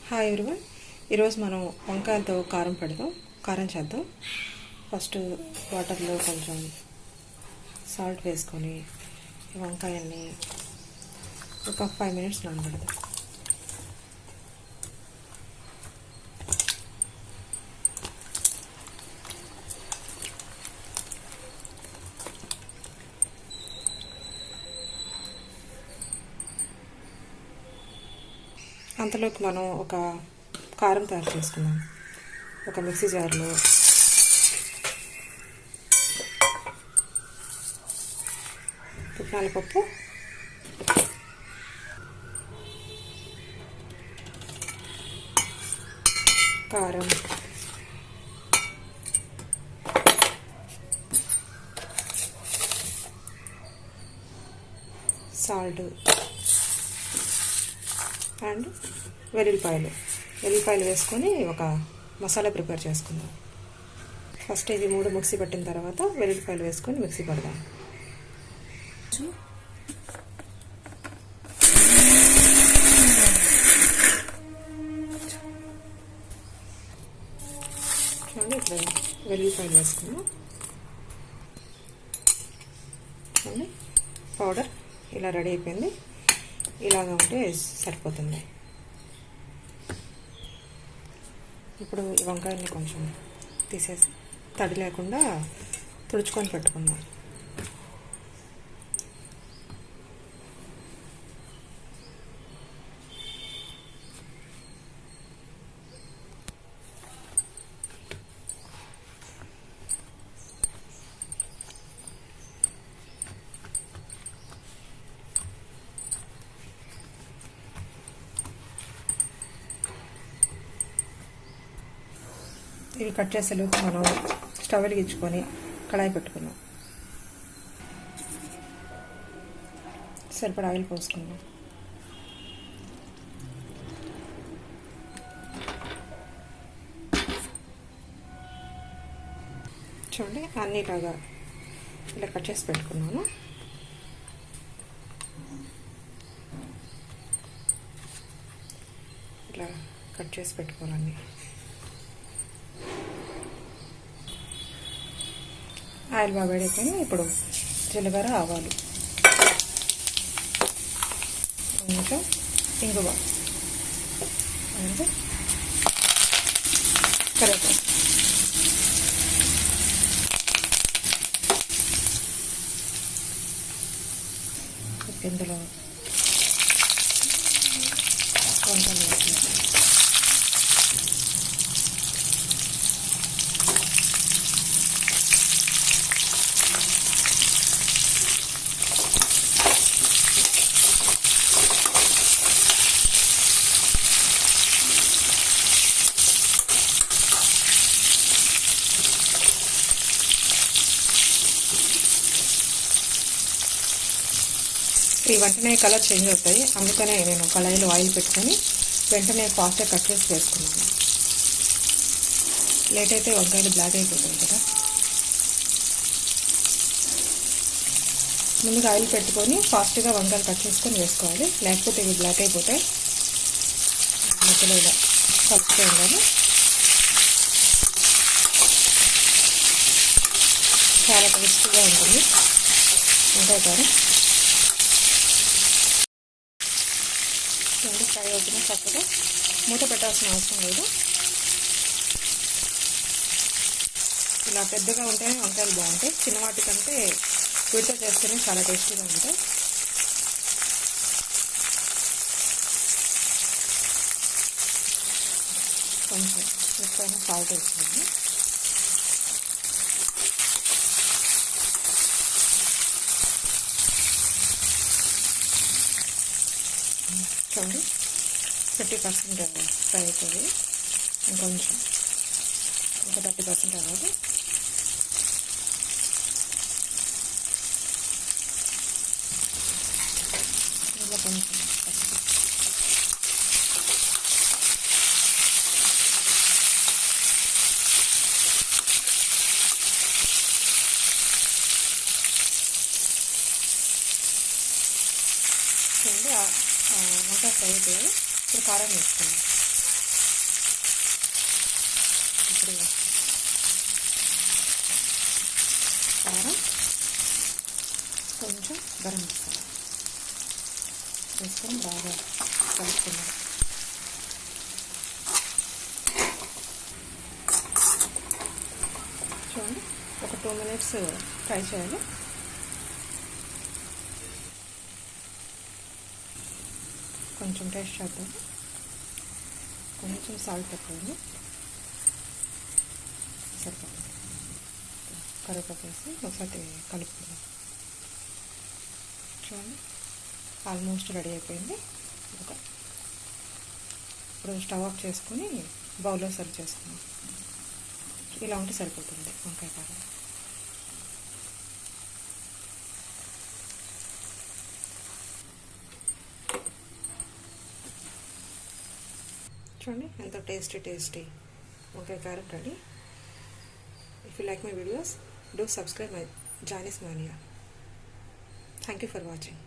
Hi everyone. ఈరోజు మనం వంకాయలతో కారం చేద్దాం. ఫస్ట్ వాటర్లో కొంచెం సాల్ట్ వేసుకొని వంకాయల్ని ఒక 5 minutes నానబెడదాం. అంతలోకి మనం ఒక కారం తయారు చేసుకున్నాం. ఒక మిక్సీ జార్లో పుట్నాల పప్పు, కారం, సాల్ట్ అండ్ వెల్లుల్లిపాయలు వేసుకొని ఒక మసాలా ప్రిపేర్ చేసుకుందాం. ఫస్ట్ ఇవి 3 మిక్సీ పట్టిన తర్వాత వెల్లుల్లిపాయలు వేసుకొని మిక్సీ పడదాం. చూడండి, ఇక్కడ వెల్లుల్లిపాయలు వేసుకున్నాం. చూడండి, పౌడర్ ఇలా రెడీ అయిపోయింది. ఇలాగ ఉంటే సరిపోతుంది. ఇప్పుడు ఈ వంకాయల్ని కొంచెం తీసేసి తడి లేకుండా తుడుచుకొని పెట్టుకుందాం. ఇవి కట్ చేసేలోపు మనం స్టవ్ వెలిగించుకొని కడాయి పెట్టుకున్నాం. సరిపడా ఆయిల్ పోసుకున్నాం. చూడండి, అన్నీ ఇలా కట్ చేసి పెట్టుకున్నాను. ఇలా కట్ చేసి పెట్టుకోవాలన్నీ. ఆయిల్ బాగా వేడైపోయి ఇప్పుడు జీలకర్ర, ఆవాలు, కొంచెం ఇంగువ, కరివేపాకు, ఇందులో వంకాయలు వేసుకుంటాం. ఈ వెంటనే కలర్ చేంజ్ అవుతాయి, అందుకనే నేను కళాయిలో ఆయిల్ పెట్టుకొని వెంటనే ఫాస్ట్గా కట్ చేసి వేసుకున్నాను. లేట్ అయితే వంకాయలు బ్లాక్ అయిపోతాయి కదా. ముందుగా ఆయిల్ పెట్టుకొని ఫాస్ట్గా వంకాయలు కట్ చేసుకొని వేసుకోవాలి, లేకపోతే ఇవి బ్లాక్ అయిపోతాయి. మధ్యలో ఇలా కలుపుతూ ఉండాలి. చాలా టేస్టీగా ఉంటుంది వంకాయ కారం. ఫ్రై అవుతుంది. చక్కగా మూత పెట్టాల్సిన అవసరం లేదు. ఇలా పెద్దగా ఉంటేనే వంకాయలు బాగుంటాయి. చిన్నవాటి కంటే వీటితో చేస్తేనే చాలా టేస్టీగా ఉంటాయి. కొంచెం ఎక్కువైనా సాల్ట్ వేస్తుంది. చూడండి, 50% ఫ్రై అవుతుంది. ఇంకొంచెం ఇంకా 30% అవ్వాలి. ఇంకా కొంచెం చూడండి, వంకాయ ఫ్రై అయిపోయి ఇప్పుడు కారం వేసుకుందాం. ఇప్పుడు కారం, కొంచెం గరం మసాలా వేసుకొని బాగా కలుపుకుందాం. చూడండి, ఒక 2 minutes ఫ్రై చేయాలి. కొంచెం టేస్ట్ చేద్దాం. కొంచెం సాల్ట్ తక్కువ సరిపోతుంది. కరివేపాకు వేసి ఒకసారి కలుపుకుందాం. చూడండి, ఆల్మోస్ట్ రెడీ అయిపోయింది. ఇప్పుడు స్టవ్ ఆఫ్ చేసుకుని బౌల్లో సర్వ్ చేసుకుందాం. ఇలా ఉంటే సరిపోతుంది వంకాయ కారం. చూడండి, ఎంతో టేస్టీ వంకాయ కారం ready. If you like my videos, do subscribe my Johnny's mania. Thank you for watching.